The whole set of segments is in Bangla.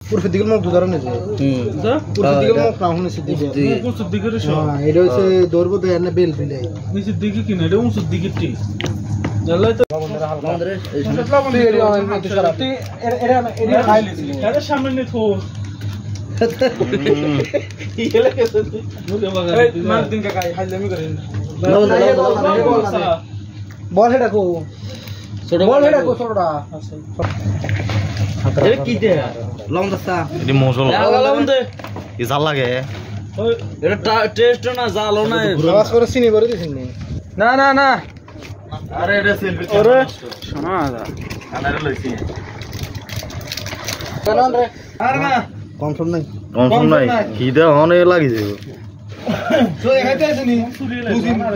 পুরো দিকে মুখ ধরে নেছে পুরো দিকে মুখ না হনে সিদ্ধি কোন দিকে রে হ্যাঁ এটা হইছে দৌড়বো তো এনে বেল ফিলাই নিচের দিকে কি না এটা উঁচুর দিকে টি জানলাই তো আমাদের এই সামনে এরিয়া অনেক মতো খারাপ এরিয়া খাইলিছি এর সামনে নে থো ইয়েলে কেসে মুখে বাগা এই মার দিন কা খাই হাইলামি করেন বল হেডা কো ছোট বল হেডা কো ছোটটা এ কি দে লং দস্তা এটি মজল লাগালাম দে ই জাল লাগে ওই এটা টেস্ট না জালো না আওয়াজ করে চিনি করে দিছেন না না না আরে এটা সেলফি ওরে শোনা দা আনারে লইছি কেন রে আর না কনফার্ম নাই কনফার্ম নাই কি দে হনে লাগি যাবে তো এখানে আছেনি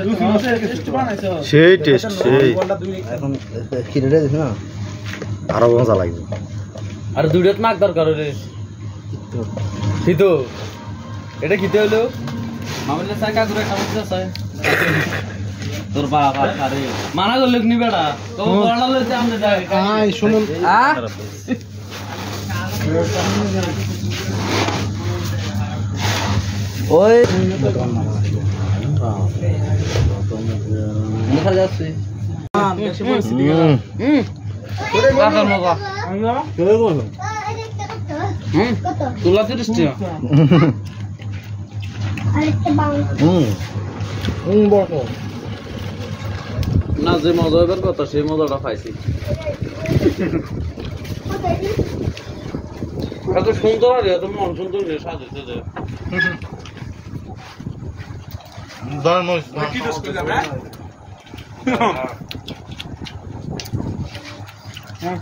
দুসি মাসে টেস্ট বানাইছো সেই টেস্ট সেই এখন কিরে দিছ না আরো মজা লাগবে আর দুইটাত মাক দরকার রে কিতো এটা কিতে হলো মামলে সাকা করে খাওয়া যায় তোর বাবা আরে মানা করলে নি বেটা তো বড়ালে তে আমরা যাই আই শুনুন ওই দেখা যাচ্ছে কাকার মগা তুলা 30 টাকা বড় না যে মজা এবার কথা সেই মজাটা পাইছি এত সুন্দর আর এত মন সুন্দর সাজাইতে দে দাঁড়ানোস কি দোষ করলাম হ্যাঁ